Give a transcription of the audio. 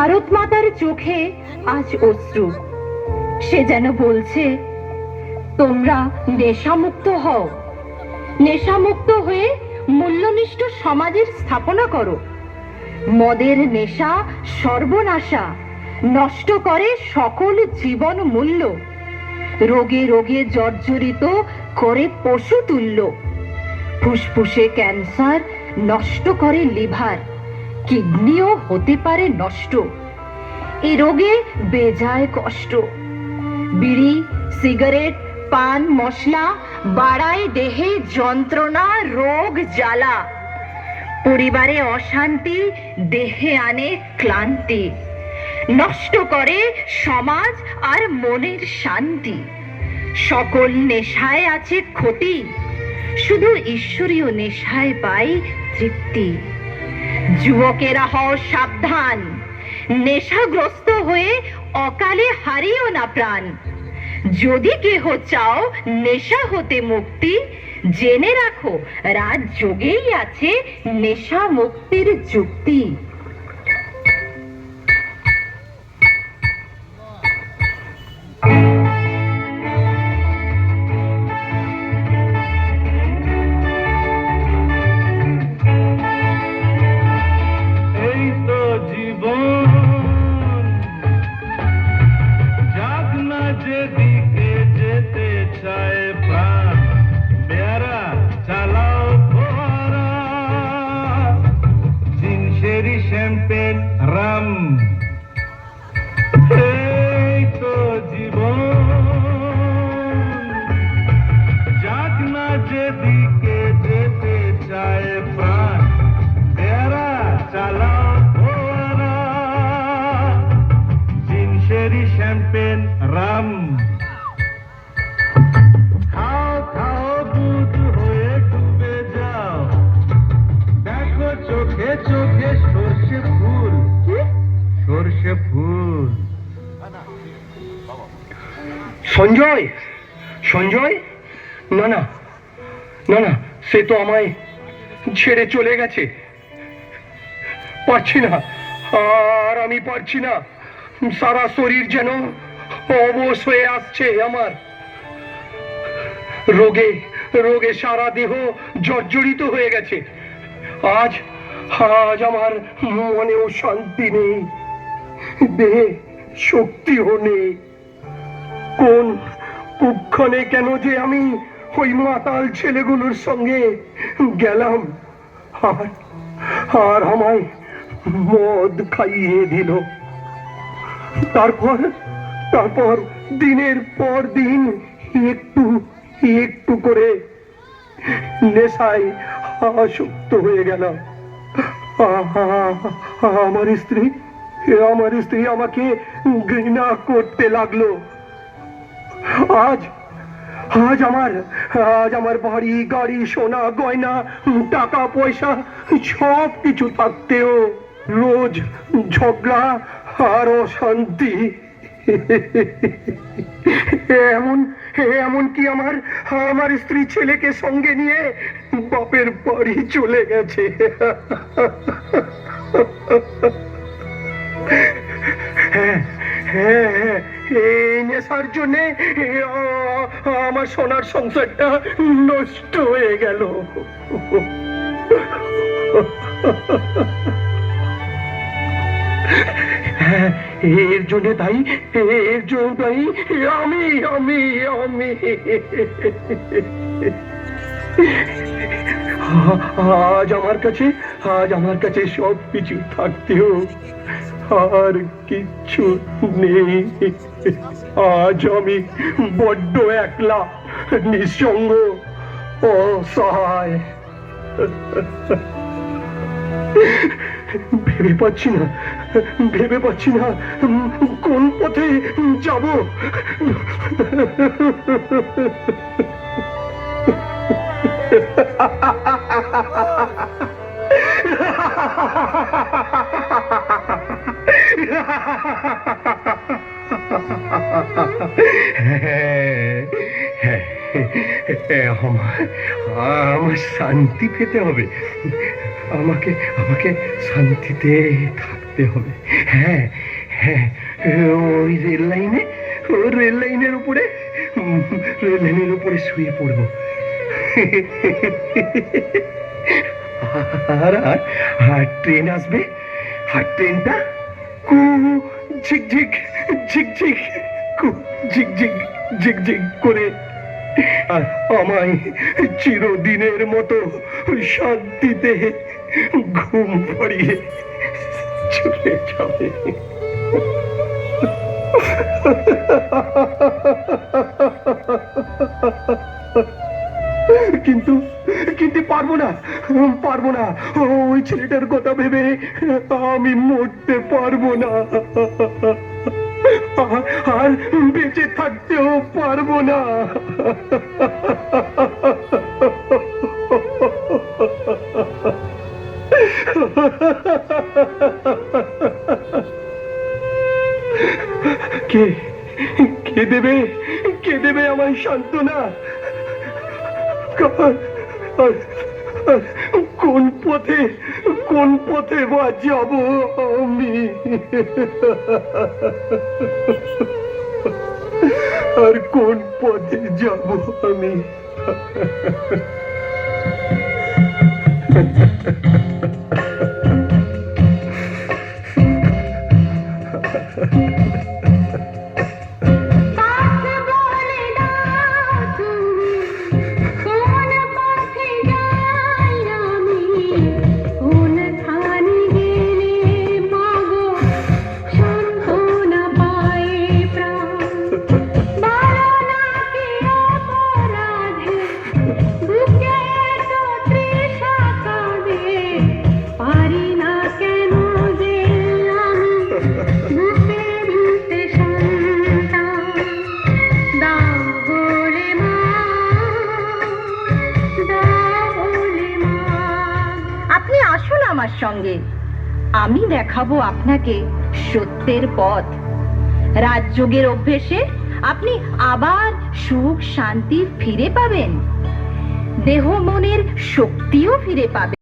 ভারত মাতার চোখে আজ অশ্রু। সে যেন বলছে, তোমরা নেশামুক্ত হও, নেশামুক্ত হয়ে মূল্যনিষ্ঠ সমাজের স্থাপনা করো। মদের নেশা সর্বনাশা, নষ্ট করে সকল জীবন মূল্য, রোগে রোগে জর্জরিত করে পশু তুল্য। ফুসফুসে ক্যান্সার, নষ্ট করে লিভার, কিডনিও হতে পারে নষ্ট। এ রোগে বেজায় কষ্ট। বিড়ি, সিগারেট, পান মশলা বাড়ায় দেহে যন্ত্রণা, রোগ জ্বালা। পরিবারে অশান্তি, দেহে আনে ক্লান্তি, নষ্ট করে সমাজ আর মনের শান্তি। সকল নেশায় আছে ক্ষতি, শুধু ঈশ্বরীয় নেশায় পাই তৃপ্তি। যুবকেরা হও সাবধান, নেশাগ্রস্ত হয়ে অকালে হারিও না প্রাণ। যদি কেহ চাও নেশা হতে মুক্তি, জেনে রাখো রাজযোগেই আছে নেশা মুক্তির যুক্তি। সঞ্জয়, সঞ্জয়, না না না না, সে তো আমায় ছেড়ে চলে গেছে। পারছি না, আর আমি পারছি না। সারা শরীর যেন অবশ হয়ে আসছে আমার। রোগে রোগে সারা দেহ জর্জরিত হয়ে গেছে। আজ আজ আমার মনেও শান্তি নেই, দেহে শক্তিও নেই। কোন কুক্ষণে কেন যে আমি ওই মাতাল ছেলেগুলোর সঙ্গে গেলাম, আর আমায় মদ খাইয়ে দিল। তারপর তারপর দিনের পর দিন একটু একটু করে নেশায় আসক্ত হয়ে গেলাম। আমার স্ত্রী আমাকে ঘৃণা করতে লাগলো। আজ আজ আমার বাড়ি গাড়ি, সোনা গয়না, টাকা পয়সা সব কিছু থাকতেও রোজ ঝগড়া আর অশান্তি। এমন কি আমার স্ত্রী ছেলেকে সঙ্গে নিয়ে বাপের বাড়ি চলে গেছে। এই নেশার জন্য আমার সোনার সংসারটা নষ্ট হয়ে গেল। এর জন্য তাই আমি আমি আমি আজ আমার কাছে সব কিছু থাকতেও আর কিচ্ছু নেই। আজ আমি বড্ড একলা, নিঃসঙ্গ, অসহায়। ভেবে পাচ্ছি না কোন পথে যাব। আমার শান্তি পেতে হবে, আমাকে আমাকে শান্তিতে থাকতে হবে। হ্যাঁ হ্যাঁ, ওই রেল লাইনের উপরে শুয়ে পড়বো। আর আর আর ট্রেন আসবে, আর ট্রেনটা কু ঝিকঝিক ঝিকঝিক কু ঝিকঝিক ঝিকঝিক করে আমায় চিরদিনের মতো শান্তিতে ঘুম পাড়িয়ে চলে যাবে। কিন্তু কিন্তু পারবো না, ওই ছেলেটার কথা ভেবে আমি মরতে পারবো না, আর বেঁচে থাকতেও পারবো না। কে কে দেবে আমায় সান্ত্বনা? কোন পথে বা যাব আমি? আর কোন পথে যাব আমি? আমার সঙ্গে আমি দেখাবো আপনাকে সত্যের পথ। রাজযোগের অভ্যেসে আপনি আবার সুখ শান্তি ফিরে পাবেন, দেহ মনের শক্তিও ফিরে পাবেন।